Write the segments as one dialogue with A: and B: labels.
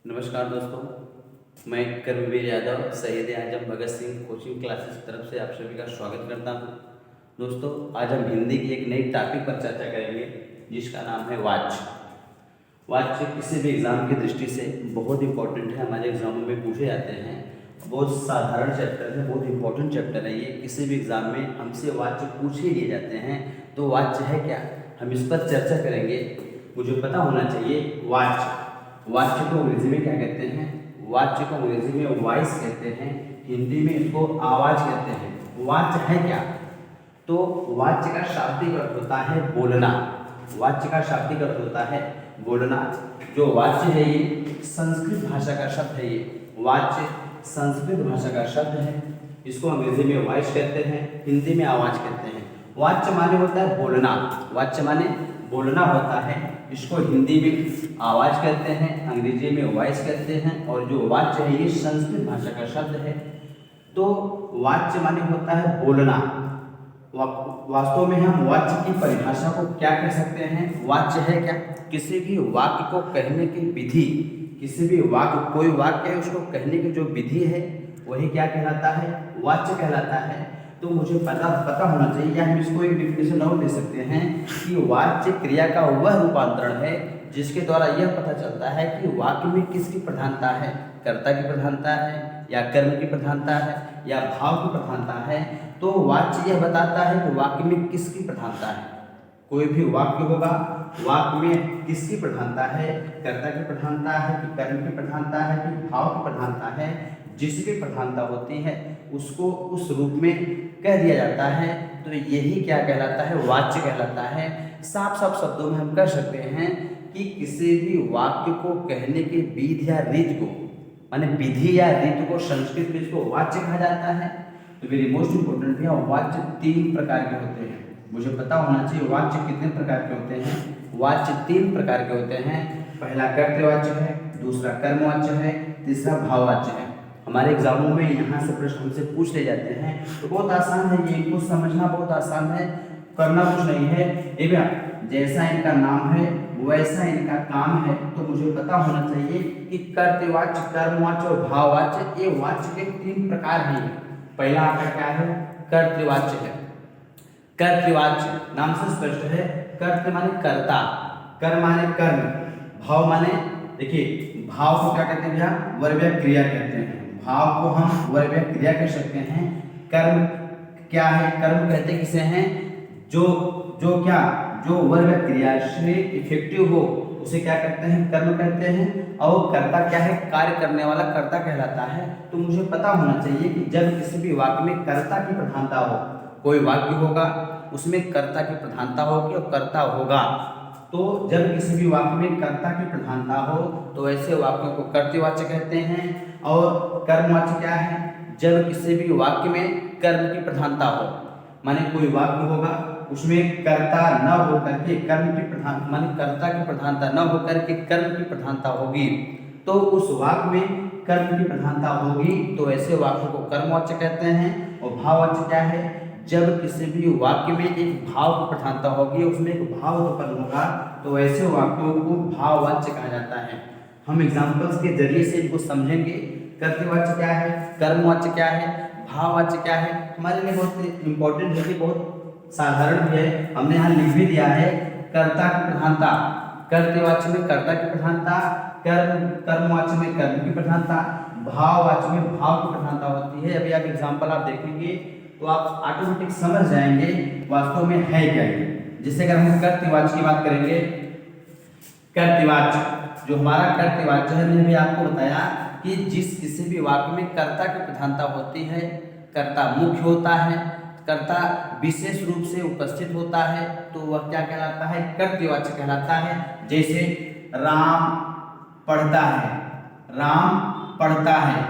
A: नमस्कार दोस्तों, मैं कर्मवीर यादव शहीद आजम भगत सिंह कोचिंग क्लासेस की तरफ से आप सभी का स्वागत करता हूं। दोस्तों, आज हम हिंदी की एक नई टॉपिक पर चर्चा करेंगे जिसका नाम है वाच्य। वाच्य किसी भी एग्ज़ाम की दृष्टि से बहुत इंपॉर्टेंट है, हमारे एग्जामों में पूछे जाते हैं। बहुत साधारण चैप्टर है, बहुत इंपॉर्टेंट चैप्टर है ये। किसी भी एग्ज़ाम में हमसे वाच्य पूछ ही लिए जाते हैं। तो वाच्य है क्या, हम इस पर चर्चा करेंगे। मुझे पता होना चाहिए वाच्य को अंग्रेजी में क्या कहते हैं। वाच्य को अंग्रेजी में वॉइस कहते हैं, हिंदी में इसको आवाज़ कहते हैं। वाच्य है क्या, तो वाच्य का शाब्दिक अर्थ होता है बोलना। वाच्य का शाब्दिक अर्थ होता है बोलना। जो वाच्य है ये संस्कृत भाषा का शब्द है। ये वाच्य संस्कृत भाषा का शब्द है। इसको अंग्रेजी में वॉइस कहते हैं, हिंदी में आवाज़ कहते हैं। वाच्य माने होता है बोलना, वाच्य माने बोलना होता है। इसको हिंदी में आवाज़ कहते हैं, अंग्रेजी में वॉइस कहते हैं। और जो वाच्य है ये संस्कृत भाषा का शब्द है। तो वाच्य माने होता है बोलना। वास्तव में हम वाच्य की परिभाषा को क्या कह सकते हैं। वाच्य है क्या, किसी भी वाक्य को कहने की विधि। किसी भी वाक्य, कोई वाक्य है उसको कहने की जो विधि है वही क्या कहलाता है, वाच्य कहलाता है। तो मुझे पता होना चाहिए, या हम इसको एक डिफिनेशन और दे सकते हैं कि वाच्य क्रिया का वह रूपांतरण है जिसके द्वारा यह पता चलता है कि वाक्य में किसकी प्रधानता है, कर्ता की प्रधानता है या कर्म की प्रधानता है या भाव की प्रधानता है। तो वाच्य यह बताता है कि वाक्य में किसकी प्रधानता है। कोई भी वाक्य होगा, वाक्य में किसकी प्रधानता है, कर्ता की प्रधानता है कि कर्म की प्रधानता है कि भाव की प्रधानता है। जिसकी प्रधानता होती है उसको उस रूप में कह दिया जाता है। तो यही क्या कहलाता है, वाच्य कहलाता है। साफ साफ शब्दों में हम कह सकते हैं कि किसी भी वाक्य को कहने की विधि या रीति को, माने विधि या रीति को संस्कृत में इसको वाच्य कहा जाता है। तो वेरी मोस्ट इंपोर्टेंट है, वाच्य 3 प्रकार के होते हैं। मुझे पता होना चाहिए वाच्य कितने प्रकार के होते हैं। वाच्य 3 प्रकार के होते हैं। पहला कर्तवाच्य है, दूसरा कर्मवाच्य है, तीसरा भाववाच्य है। हमारे एग्जामों में यहाँ से प्रश्न हमसे पूछ ले जाते हैं। तो बहुत आसान है ये, इनको समझना बहुत आसान है, करना कुछ नहीं है। जैसा इनका नाम है वैसा इनका काम है। तो मुझे पता होना चाहिए कि कर्तवाच्य, कर्मवाच्य और भाववाच्य ये वाच्य के 3 प्रकार हैं। पहला आपका क्या है, कर्तवाच्य है। कर्तवाच्य नाम से स्पष्ट है। कर्त माने कर्ता, कर्म माने कर्म, भाव माने, देखिए भाव को क्या कहते हैं भैया, वर्ब क्रिया कहते हैं। भाव को हम वर्ब क्रिया कह सकते हैं। कर्म क्या है, कर्म कहते किसे हैं, जो वर्ब क्रिया से इफेक्टिव हो उसे क्या कहते हैं, कर्म कहते हैं। और कर्ता क्या है, कार्य करने वाला कर्ता कहलाता है। तो मुझे पता होना चाहिए कि जब किसी भी वाक्य में कर्ता की प्रधानता हो, कोई वाक्य होगा उसमें कर्ता की प्रधानता होगी और कर्ता होगा। तो जब किसी भी वाक्य में कर्ता की प्रधानता हो तो ऐसे वाक्यों को कर्तवाच्य कहते हैं। और कर्मवाच्य क्या है, जब किसी भी वाक्य में कर्म की प्रधानता हो, माने कोई वाक्य होगा उसमें कर्ता न होकर के कर्म की प्रधान, माने कर्ता की प्रधानता न होकर के कर्म की प्रधानता होगी, तो उस वाक्य में कर्म की प्रधानता होगी। तो ऐसे वाक्यों को कर्मवाच्य कहते हैं। और भाववाच्य क्या है, जब किसी भी वाक्य में एक भाव की प्रधानता होगी, उसमें एक भाव उत्पन्न होगा, तो ऐसे वाक्यों को भाववाच्य कहा जाता है। हम एग्जाम्पल्स के जरिए से इनको समझेंगे। कर्तवाच्य क्या है, कर्मवाच्य क्या है, भाववाच्य क्या है, हमारे लिए बहुत इंपॉर्टेंट है, बहुत साधारण भी है। हमने यहाँ लिख भी दिया है, कर्ता की प्रधानता, कर्तवाच्य में कर्ता की प्रधानता, कर्मवाच्य में कर्म की प्रधानता, भाववाच्य में भाव की प्रधानता होती है। अभी आप एग्जाम्पल आप देखेंगे तो आप ऑटोमेटिक समझ जाएंगे वास्तव में है क्या ये। जैसे अगर हम कर्तवाच्य की बात करेंगे, कर्तवाच्य जो हमारा कर्तवाच्य है, मैंने भी आपको बताया कि जिस किसी भी वाक्य में कर्ता की प्रधानता होती है, कर्ता मुख्य होता है, कर्ता विशेष रूप से उपस्थित होता है, तो वह क्या कहलाता है, कर्तवाच्य कहलाता है। जैसे राम पढ़ता है, राम पढ़ता है,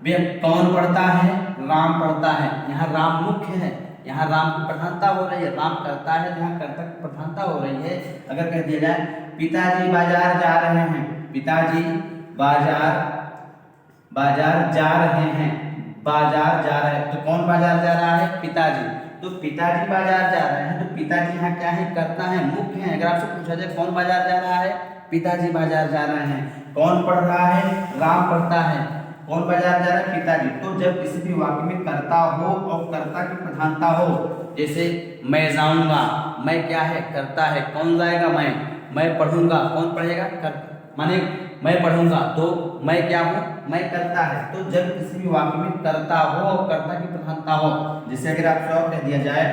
A: वे कौन पढ़ता है, राम पढ़ता है। यहाँ राम मुख्य है, यहाँ राम की प्रधानता हो रही है, राम करता है, यहाँ कर्ता की प्रधानता हो रही है। अगर कह दिया जाए पिताजी बाजार जा रहे हैं, पिताजी बाजार जा रहे हैं, बाजार जा रहे हैं, तो कौन बाजार जा रहा है, पिताजी। तो पिताजी बाजार जा रहे हैं, तो पिताजी यहाँ क्या है, कर्ता है, मुख्य है। अगर आपसे पूछा जाए कौन बाजार जा रहा है, पिताजी बाजार जा रहे हैं। कौन पढ़ रहा है? राम पढ़ता है। कौन बाजार जा रहा है? पिताजी। तो जब किसी भी वाक्य में कर्ता हो और कर्ता की प्रधानता हो, जैसे मैं जाऊंगा, मैं क्या है? कर्ता है। कौन जाएगा? मैं पढ़ूंगा, कौन पढ़ेगा? माने मैं पढ़ूंगा, तो मैं क्या हूँ? मैं कर्ता है। तो जब किसी भी वाक्य में कर्ता हो और कर्ता की प्रधानता हो, जैसे अगर आपसे और कह दिया जाए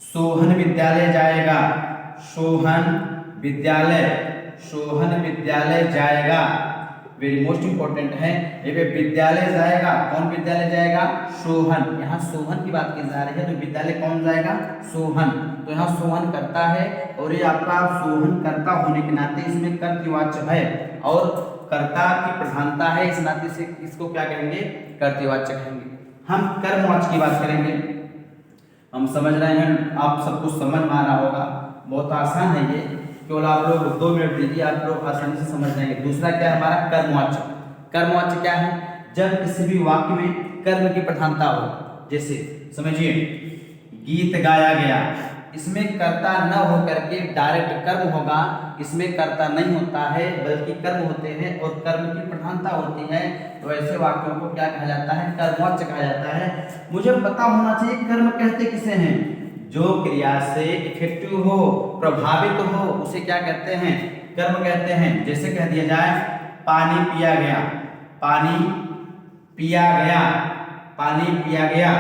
A: सोहन विद्यालय जाएगा, सोहन विद्यालय जाएगा, वेरी मोस्ट इंपॉर्टेंट है। ये विद्यालय जाएगा, कौन विद्यालय जाएगा? सोहन। यहाँ सोहन की बात की जा रही है, तो विद्यालय कौन जाएगा? सोहन। तो यहाँ सोहन करता है, और ये आपका सोहन कर्ता होने के नाते इसमें कर्तृवाच्य है और कर्ता की प्रधानता है, इस नाते से इसको क्या कहेंगे? कर्तृवाच्य कहेंगे। हम कर्मवाच्य की बात करेंगे। हम समझ रहे हैं, आप सब कुछ समझ में आ रहा होगा, बहुत आसान है ये, केवल आप लोग 2 मिनट दीजिए, आप लोग आसानी से समझ जाएंगे। दूसरा क्या है हमारा? कर्मवाच्य। कर्मवाच्य क्या है? जब किसी भी वाक्य में कर्म की प्रधानता हो, जैसे समझिए गीत गाया गया, इसमें कर्ता न होकर के डायरेक्ट कर्म होगा, इसमें कर्ता नहीं होता है बल्कि कर्म होते हैं और कर्म की प्रधानता होती है, तो ऐसे वाक्यों को क्या कहा जाता है? कर्मवाच्य कहा जाता है। मुझे पता होना चाहिए कर्म कहते किसे हैं? जो क्रिया से इफेक्टिव हो, प्रभावित हो, उसे क्या कहते हैं? कर्म कहते हैं। जैसे कह दिया जाए पानी पिया गया, पानी पिया गया, पानी पिया गया,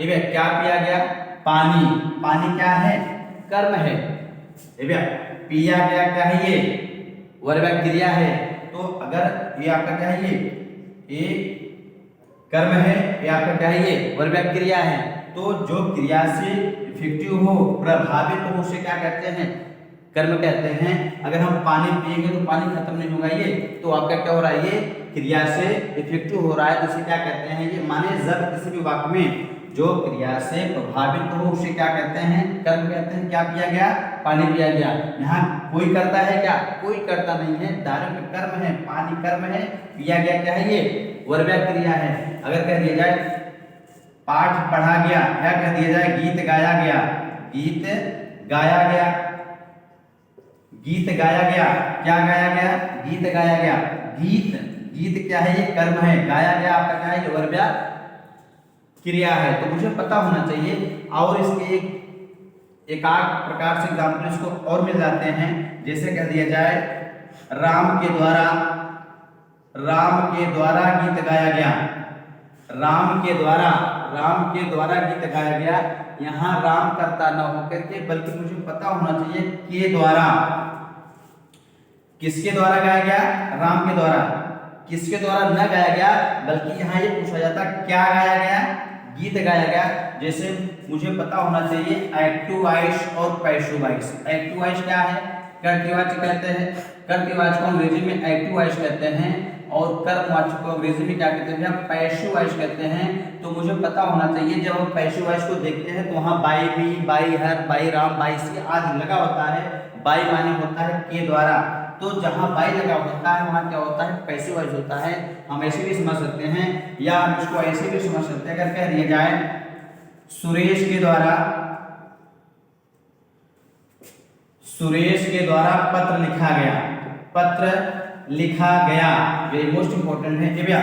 A: ये क्या पिया गया? पानी। पानी क्या है? कर्म है। ये पिया गया क्या है? ये वर्ब क्रिया है। तो अगर ये आपका क्या है? ये कर्म है, ये आपका क्या है? ये वर्ब क्रिया है। तो जो क्रिया से इफेक्टिव हो, प्रभावित हो, उसे क्या कहते हैं? कर्म कहते हैं। अगर हम पानी पिएंगे तो पानी खत्म नहीं होगा, ये तो आपका क्या हो रहा है? ये क्रिया से इफेक्टिव हो रहा है, तो इसे क्या कहते हैं? ये माने जब किसी भी वाक्य में जो क्रिया से प्रभावित हो उसे क्या कहते हैं? कर्म कहते हैं। क्या पिया गया? पानी पिया गया। यहाँ कोई करता है क्या? कोई करता नहीं है, डायरेक्ट कर्म है, पानी कर्म है, पिया गया क्या है? ये वर्ब क्रिया है। अगर कह दिया जाए पाठ पढ़ा गया, क्या कह दिया जाए? गीत गाया गया, गीत गाया गया, गीत गाया गया, क्या गाया गया? गीत गाया गया। गीत, गीत क्या है? ये कर्म है। गाया गया आपका क्या है? ये वर्ब क्रिया है। तो मुझे पता होना चाहिए। और इसके एक प्रकार से एग्जाम्पल इसको और मिल जाते हैं। जैसे कह दिया जाए राम के द्वारा गीत गाया गया, राम के द्वारा गीत गाया गया। यहाँ राम करता न होकर के बल्कि मुझे पता होना चाहिए के द्वारा। किसके द्वारा गाया गया? राम के द्वारा। किसके द्वारा न गाया गया बल्कि यहाँ ये पूछा जाता क्या गाया गया? गीत गाया गया। जैसे मुझे पता होना चाहिए एक्टिव वॉइस और पैसिव वॉइस। एक्टिव वॉइस क्या है? कर्तृवाच्य कहते हैं। कर्तृवाच्य को अंग्रेजी में एक्टिव वॉइस कहते हैं और कर्मवाच्य को अंग्रेजी में क्या कहते हैं? पैसिव वॉइस कहते हैं। तो मुझे पता होना चाहिए जब हम पैसिव वॉइस को देखते हैं तो वहाँ by me, by her, by Ram, by C आदि लगा होता है। बाई माने होता है के द्वारा, तो जहाँ बाई लगा होता है वहाँ क्या होता है? पैसिव वॉइस होता है। हम ऐसे भी समझ सकते हैं या हम इसको ऐसे भी समझ सकते हैं। अगर कह दिया जाए सुरेश के द्वारा पत्र लिखा गया, पत्र लिखा गया, वेरी मोस्ट इंपॉर्टेंट है। भैया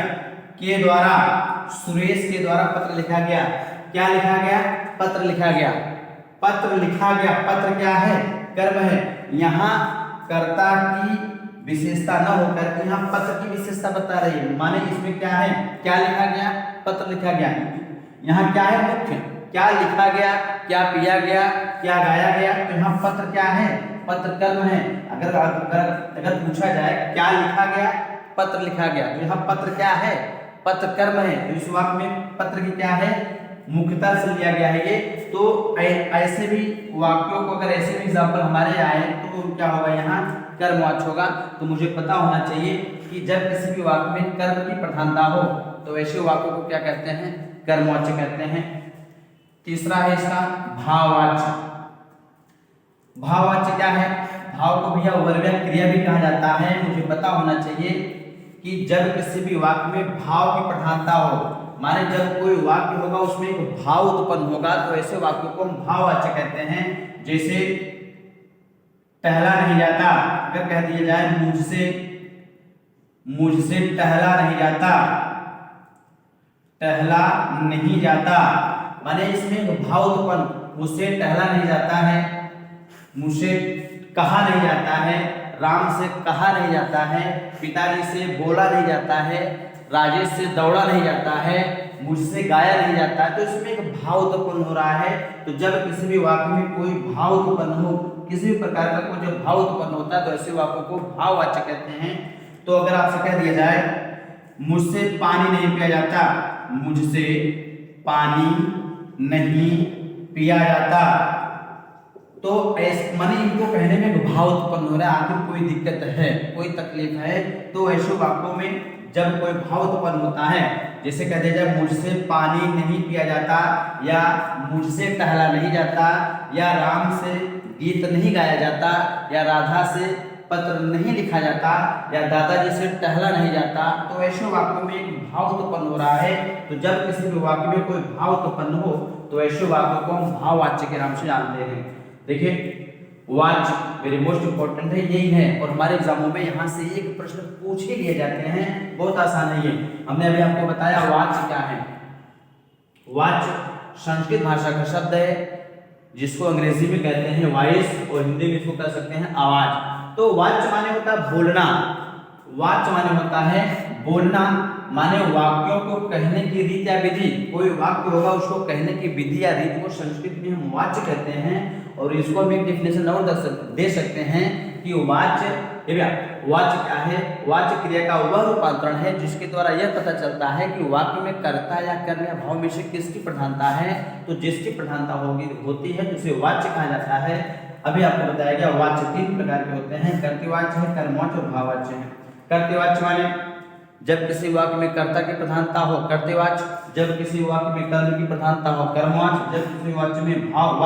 A: के द्वारा, सुरेश के द्वारा पत्र लिखा गया। क्या लिखा गया? पत्र लिखा गया। पत्र लिखा गया, पत्र क्या है? कर्म है। यहाँ कर्ता की विशेषता न होकर के यहाँ पत्र की विशेषता बता रही है। माने इसमें क्या है? क्या लिखा गया? पत्र लिखा गया। यहाँ क्या है? मुख्य। क्या लिखा गया? क्या पिया गया? क्या गाया गया? तो यहाँ पत्र क्या है? पत्र कर्म है। अगर पूछा जाए क्या लिखा गया? पत्र लिखा गया, तो यहाँ पत्र क्या है? पत्र कर्म है। तो इस वाक्य में पत्र की क्या है? मुख्यता से लिया गया है ये। तो ऐसे भी वाक्यों को अगर ऐसे भी एग्जाम्पल हमारे आए तो क्या होगा? यहाँ कर्मवाच्य होगा। तो मुझे पता होना चाहिए कि जब किसी भी वाक्य में कर्म की प्रधानता हो तो ऐसे वाक्यों को क्या कहते हैं? कर्मवाच्य कहते हैं। तीसरा है इसका भाववाच्य। भाववाच्य क्या है? भाव को भैया वर्ब क्रिया भी कहा जाता है। मुझे पता होना चाहिए कि जब किसी भी वाक्य में भाव की प्रधानता हो, माने जब कोई वाक्य होगा उसमें एक भाव उत्पन्न होगा तो ऐसे वाक्यों को हम भाववाच्य कहते हैं। जैसे
B: टहला नहीं जाता। अगर कह दिया जाए मुझसे टहला नहीं जाता, टहला नहीं जाता, माने इसमें एक भाव उत्पन्न, मुझसे टहला नहीं जाता है, मुझसे कहा नहीं जाता है, राम से कहा नहीं जाता है, पिताजी से बोला नहीं जाता है, राजेश से दौड़ा नहीं जाता है, मुझसे गाया नहीं जाता है। तो इसमें एक भाव उत्पन्न हो रहा है। तो जब किसी भी वाक्य में कोई भाव उत्पन्न हो, किसी भी प्रकार का कोई जो भाव उत्पन्न होता है, तो ऐसे वाक्यों को भाववाचक कहते हैं। तो अगर आपसे कह दिया जाए मुझसे पानी नहीं पिया जाता, मुझसे पानी नहीं पिया जाता, तो ऐसे माने इनको कहने में भाव उत्पन्न हो रहा है, आखिर कोई दिक्कत है, कोई तकलीफ है। तो ऐसे वाक्यों में जब कोई भाव उत्पन्न होता है, जैसे कह दिया जाए मुझसे पानी नहीं पिया जाता, या मुझसे टहला नहीं जाता, या राम से गीत नहीं गाया जाता, या राधा से पत्र नहीं लिखा जाता, या दादाजी से टहला नहीं जाता, तो ऐसे वाक्यों में एक भाव उत्पन्न हो रहा है। तो जब किसी भी वाक्य में कोई भाव उत्पन्न हो, तो ऐसे वाक्यों को हम भाववाच्य के नाम से जानते हैं। देखिए वाच्य वेरी मोस्ट इंपॉर्टेंट है, यही है, और हमारे एग्जामों में यहाँ से एक प्रश्न पूछ ही लिए जाते हैं, बहुत आसान है ये। हमने अभी आपको बताया वाच्य क्या है। वाच्य संस्कृत भाषा का शब्द है, जिसको अंग्रेजी में कहते हैं वॉइस, और हिंदी में इसको कह सकते हैं आवाज। तो वाच्य माने होता है बोलना, वाच्य माने होता है बोलना, माने वाक्यों को कहने की रीति या विधि, कोई वाक्य होगा उसको कहने की विधि या रीति को संस्कृत में हम वाच्य कहते हैं। और इसको हम एक डेफिनेशन और दे सकते हैं कि वाच्य क्या है। वाच्य क्रिया का वह रूपांतरण है जिसके द्वारा यह पता चलता है कि वाक्य में कर्ता या कर्म या भाव में से किसकी प्रधानता है। तो जिसकी प्रधानता होती है उसे वाच्य कहा जाता है। अभी आपको बताया गया वाच्य 3 प्रकार के होते हैं, कर्तृवाच्य है, कर्मवाच्य और भाववाच्य है। कर्तृवाच्य माने जब किसी वाक्य में कर्ता की प्रधानता हो कर्तृवाच्य, जब किसी वाक्य में कर्म की प्रधानता हो कर्मवाच्य, जब किसी वाक्य में भाव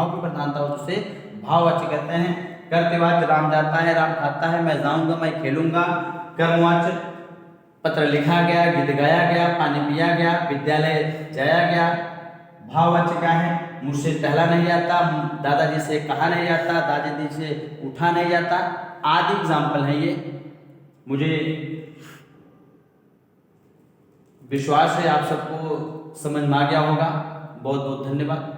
B: की प्रधानता हो तो उसे भाववाच्य कहते हैं। कर्तृवाच्य राम जाता है, राम खाता है, मैं जाऊंगा, मैं खेलूंगा। कर्मवाच्य पत्र लिखा गया, गीत गाया गया, पानी पिया गया, विद्यालय जाया गया। भाववाच्य क्या है, मुझसे टहला नहीं जाता, दादाजी से कहा नहीं जाता, दादाजी से उठा नहीं जाता, आदि एग्जाम्पल है ये। मुझे विश्वास है आप सबको समझ में आ गया होगा। बहुत बहुत धन्यवाद।